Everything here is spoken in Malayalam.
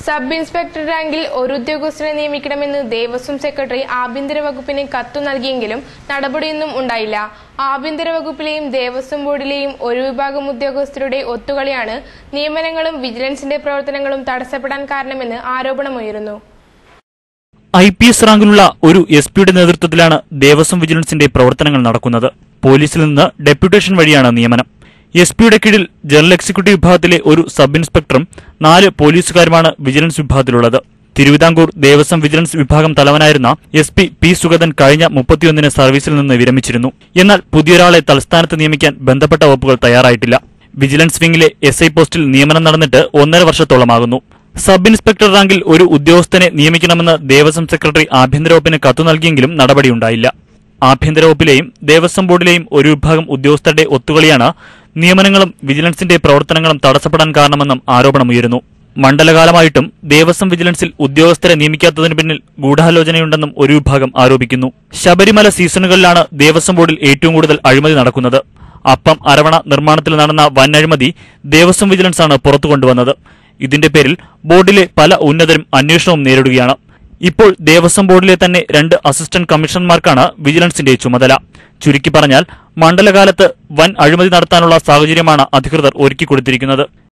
സബ് ഇൻസ്പെക്ടർ റാങ്കിൽ ഒരു ഉദ്യോഗസ്ഥനെ നിയമിക്കണമെന്ന് ദേവസ്വം സെക്രട്ടറി ആഭ്യന്തര വകുപ്പിന് കത്തു നൽകിയെങ്കിലും നടപടിയൊന്നും ഉണ്ടായില്ല. ആഭ്യന്തര വകുപ്പിലെയും ദേവസ്വം ബോർഡിലെയും ഒരു വിഭാഗം ഉദ്യോഗസ്ഥരുടെ ഒത്തുകളിയാണ് നിയമനങ്ങളും വിജിലൻസിന്റെ പ്രവർത്തനങ്ങളും തടസ്സപ്പെടാൻ കാരണമെന്ന് ആരോപണമുയരുന്നു. IPS റാങ്കിലുള്ള ഒരു SP-യുടെ നേതൃത്വത്തിലാണ് ദേവസ്വം വിജിലൻസിന്റെ പ്രവർത്തനങ്ങൾ നടക്കുന്നത്. പോലീസിൽ നിന്ന് ഡെപ്യൂട്ടേഷൻ വഴിയാണ് നിയമനം. SP-യുടെ കീഴിൽ ജനറൽ എക്സിക്യൂട്ടീവ് വിഭാഗത്തിലെ ഒരു സബ് ഇൻസ്പെക്ടറും 4 പോലീസുകാരുമാണ് വിജിലൻസ് വിഭാഗത്തിലുള്ളത്. തിരുവിതാംകൂർ ദേവസ്വം വിജിലൻസ് വിഭാഗം തലവനായിരുന്ന SP P. സുഗതൻ കഴിഞ്ഞ 31-ന് സർവീസിൽ നിന്ന് വിരമിച്ചിരുന്നു. എന്നാൽ പുതിയൊരാളെ തലസ്ഥാനത്ത് നിയമിക്കാൻ ബന്ധപ്പെട്ട വകുപ്പുകൾ തയ്യാറായിട്ടില്ല. വിജിലൻസ് വിംഗിലെ SI പോസ്റ്റിൽ നിയമനം നടന്നിട്ട് 1.5 വർഷത്തോളമാകുന്നു. സബ് ഇൻസ്പെക്ടർ റാങ്കിൽ ഒരു ഉദ്യോഗസ്ഥനെ നിയമിക്കണമെന്ന് ദേവസ്വം സെക്രട്ടറി ആഭ്യന്തര വകുപ്പിന് കത്തു നൽകിയെങ്കിലും നടപടിയുണ്ടായില്ല. ആഭ്യന്തര വകുപ്പിലെയും ദേവസ്വം ബോർഡിലെയും ഒരു വിഭാഗം ഉദ്യോഗസ്ഥരുടെ ഒത്തുകളിയാണ് നിയമനങ്ങളും വിജിലൻസിന്റെ പ്രവർത്തനങ്ങളും തടസ്സപ്പെടാൻ കാരണമെന്നും ആരോപണമുയരുന്നു. മണ്ഡലകാലമായിട്ടും ദേവസ്വം വിജിലൻസിൽ ഉദ്യോഗസ്ഥരെ നിയമിക്കാത്തതിന് പിന്നിൽ ഗൂഢാലോചനയുണ്ടെന്നും ഒരു വിഭാഗം ആരോപിക്കുന്നു. ശബരിമല സീസണുകളിലാണ് ദേവസ്വം ബോർഡിൽ ഏറ്റവും കൂടുതൽ അഴിമതി നടക്കുന്നത്. അപ്പം അരവണ നിർമ്മാണത്തിൽ നടന്ന വൻ അഴിമതി ദേവസ്വം വിജിലൻസാണ് പുറത്തുകൊണ്ടുവന്നത്. ഇതിന്റെ പേരിൽ ബോർഡിലെ പല ഉന്നതരും അന്വേഷണവും നേരിടുകയാണ്. ഇപ്പോൾ ദേവസ്വം ബോർഡിലെ തന്നെ 2 അസിസ്റ്റന്റ് കമ്മീഷണർമാർക്കാണ് വിജിലൻസിന്റെ ചുമതല. ചുരുക്കി പറഞ്ഞാൽ മണ്ഡലകാലത്ത് വൻ അഴിമതി നടത്താനുള്ള സാഹചര്യമാണ് അധികൃതർ ഒരുക്കിക്കൊടുത്തിരിക്കുന്നത്.